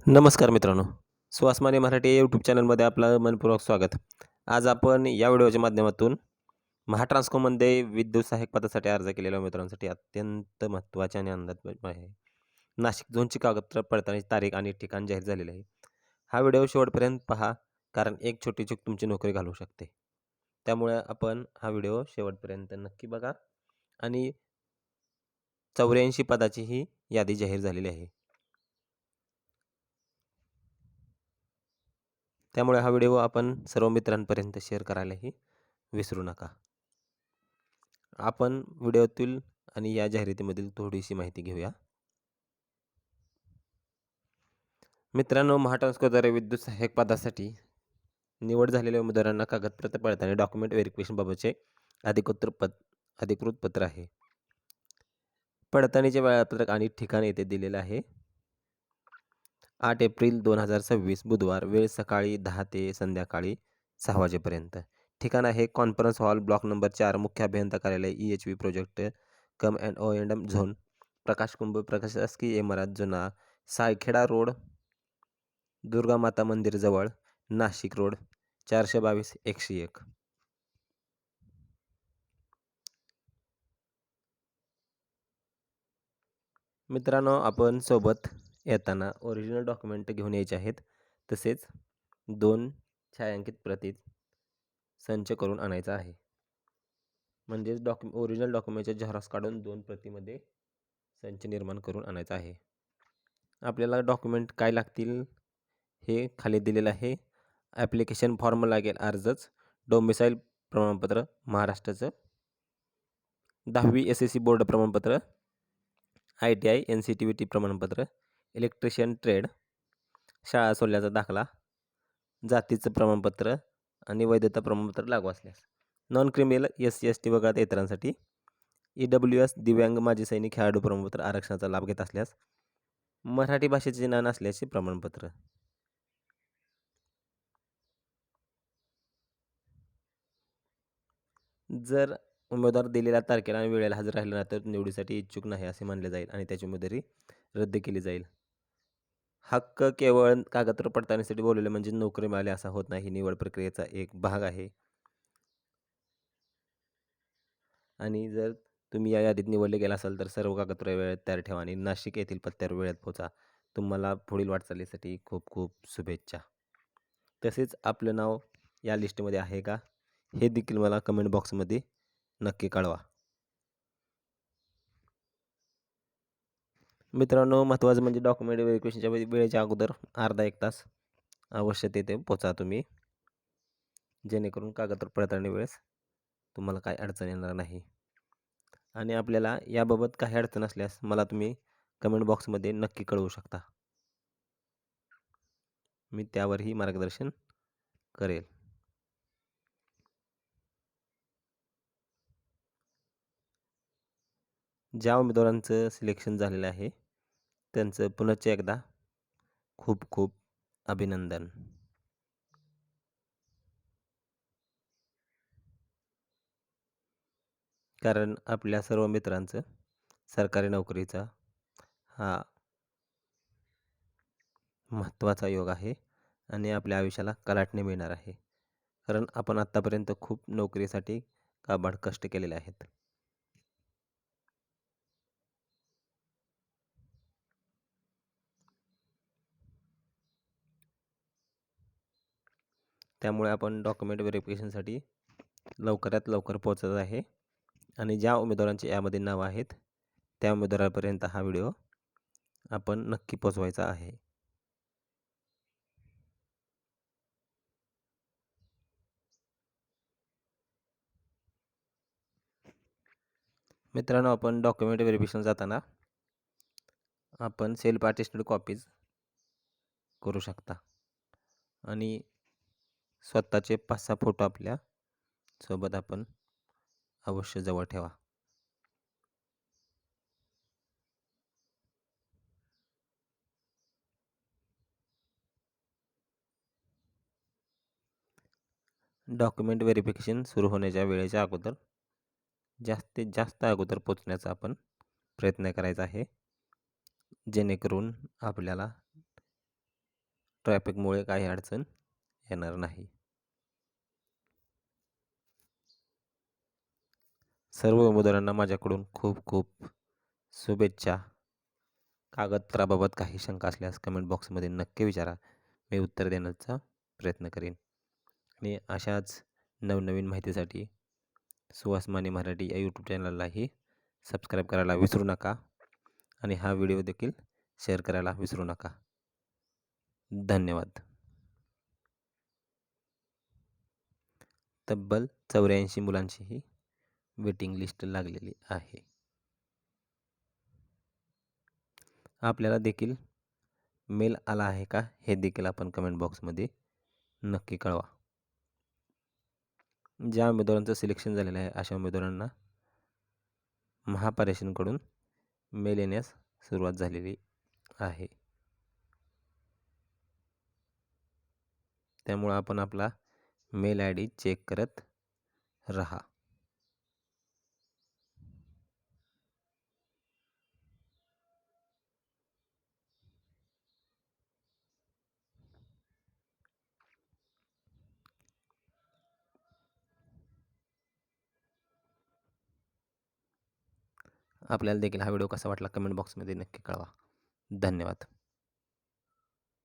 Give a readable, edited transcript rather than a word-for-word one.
नमस्कार मित्रांनो. सुहासमानी मराठी यूट्यूब चॅनलमध्ये आपलं मनपूर्वक स्वागत. आज आपण या व्हिडिओच्या माध्यमातून महाट्रान्सकोमध्ये विद्युत सहाय्यक पदासाठी अर्ज केलेल्या उमेदवारांसाठी अत्यंत महत्त्वाचे आणि आनंदात्मक आहे. नाशिक झोनची कागदपत्र पडताळणीची तारीख आणि ठिकाण जाहीर झालेले आहे. हा व्हिडिओ शेवटपर्यंत पहा, कारण एक छोटी चूक तुमची नोकरी घालवू शकते. त्यामुळे आपण हा व्हिडिओ शेवटपर्यंत नक्की बघा. आणि 84 पदाची ही यादी जाहीर झालेली आहे. त्यामुळे हा व्हिडिओ आपण सर्व मित्रांपर्यंत शेअर करायलाही विसरू नका. आपण व्हिडिओतील आणि या जाहिरातीमधील थोडीशी माहिती घेऊया. मित्रांनो, महाट्रान्सकोद्वारे विद्युत सहाय्यक पदासाठी निवड झालेल्या उमेदवारांना कागदपत्र पडताळणी डॉक्युमेंट व्हेरिफिकेशनबाबतचे अधिकृत पत्र आहे. पडताळणीचे वेळापत्रक आणि ठिकाण येथे दिलेलं आहे. 8 एप्रिल 2026 बुधवार, वेळ सकाळी 10 ते संध्याकाळी 6 वाजेपर्यंत. ठिकाण आहे कॉन्फरन्स हॉल, ब्लॉक नंबर 4, मुख्य अभियंता कार्यालय, EHV project cum and O&M zone, Prakash Kumbh, प्रशासकीय इमारत, जुना सायखेडा रोड, दुर्गा माता मंदिर जवळ, नाशिक रोड, 422-101. मित्रांनो, आपण सोबत येताना ओरिजिनल डॉक्युमेंट घेऊन यायचे आहेत. तसेच 2 छायांकित प्रती संच करून आणायचा आहे. म्हणजेच ओरिजिनल डॉक्युमेंटचे झेरॉक्स काढून 2 प्रतीमध्ये संच निर्माण करून आणायचा आहे. आपल्याला डॉक्युमेंट काय लागतील हे खाली दिलेलं आहे. ॲप्लिकेशन फॉर्म लागेल, अर्जच, डोमिसाईल प्रमाणपत्र महाराष्ट्राचं, 10वी SSC बोर्ड प्रमाणपत्र, ITI NCTVT प्रमाणपत्र, इलेक्ट्रिशियन ट्रेड, शाळा सोडल्याचा दाखला, जातीचं प्रमाणपत्र आणि वैधता प्रमाणपत्र लागू असल्यास, नॉन क्रिमिनल SC ST वगळता इतरांसाठी EWS दिव्यांग माजी सैनिक खेळाडू प्रमाणपत्र आरक्षणाचा लाभ घेत असल्यास, मराठी भाषेचे ज्ञान असल्याचे प्रमाणपत्र. जर उमेदवार दिलेल्या तारखेला आणि वेळेला हजर राहिला नाही तर निवडीसाठी इच्छुक नाही असे मानले जाईल आणि त्याची उमेदवारी रद्द केली जाईल. हक्क केवळ कागदपत्र पडताळणीसाठी बोलवले म्हणजे नोकरी मिळाली असा होत नाही. निवड प्रक्रियेचा एक भाग आहे. आणि जर तुम्ही या यादीत निवडले गेला असाल तर सर्व कागदपत्रे वेळेत तयार ठेवा आणि नाशिक येथील पत्त्यावर वेळेत पोहोचा. तुम्हाला पुढील वाटचालीसाठी खूप खूप शुभेच्छा. तसेच आपलं नाव या लिस्टमध्ये आहे का हे देखील मला कमेंट बॉक्समध्ये नक्की कळवा. मित्रांनो, महत्त्वाचं म्हणजे डॉक्युमेंट व्हेरिफिकेशनच्या वेळेच्या अगोदर अर्धा 1 तास अवश्य तेथे पोचा तुम्ही, जेणेकरून कागदपत्र पडताळणी वेळेस तुम्हाला काही अडचण येणार नाही. आणि आपल्याला याबाबत काही अडचण असल्यास मला तुम्ही कमेंट बॉक्समध्ये नक्की कळवू शकता. मी त्यावरही मार्गदर्शन करेल. ज्या उमेदवारांचं सिलेक्शन झालेलं आहे त्यांचं पुनश्च एकदा खूप खूप अभिनंदन. कारण आपल्या सर्व मित्रांचं सरकारी नोकरीचा हा महत्त्वाचा योग आहे आणि आपल्या आयुष्याला कलाटणी मिळणार आहे. कारण आपण आत्तापर्यंत खूप नोकरीसाठी काबाड कष्ट केलेले आहेत. त्यामुळे आपण डॉक्युमेंट व्हेरिफिकेशनसाठी लवकरात लवकर पोहोचत आहे आणि ज्या उमेदवारांचे यामध्ये नाव आहेत त्या उमेदवारापर्यंत हा व्हिडिओ आपण नक्की पोचवायचा आहे. मित्रांनो, आपण डॉक्युमेंट व्हेरिफिकेशन जाताना आपण सेल्फ अटेस्टेड कॉपीज करू शकता आणि स्वतःचे 5-6 फोटो आपल्या सोबत आपण अवश्य जवळ ठेवा. डॉक्युमेंट व्हेरिफिकेशन सुरू होण्याच्या वेळेच्या अगोदर जास्तीत जास्त अगोदर पोचण्याचा आपण प्रयत्न करायचा आहे, जेणेकरून आपल्याला ट्रॅफिकमुळे काही अडचण येणार नाही. सर्व उमेदवारांना माझ्याकडून खूप खूप शुभेच्छा. कागदपत्राबाबत काही शंका असल्यास कमेंट बॉक्समध्ये नक्की विचारा. मी उत्तर देण्याचा प्रयत्न करेन. आणि अशाच नवनवीन माहितीसाठी सुहास माने मराठी या यूट्यूब चॅनललाही सबस्क्राईब करायला विसरू नका आणि हा व्हिडिओ देखील शेअर करायला विसरू नका. धन्यवाद. तब्बल 84 मुलांचीही वेटिंग लिस्ट लागलेली आहे. आपल्याला देखील मेल आला आहे का हे देखील आपण कमेंट बॉक्समध्ये नक्की कळवा. ज्या उमेदवारांचं सिलेक्शन झालेलं आहे अशा उमेदवारांना महापारेषणकडून मेल येण्यास सुरुवात झालेली आहे. त्यामुळं आपण आपला मेल आय डी चेक करत राहा. आपल्याला देखील हा व्हिडिओ कसा वाटला कमेंट बॉक्समध्ये नक्की कळवा. धन्यवाद.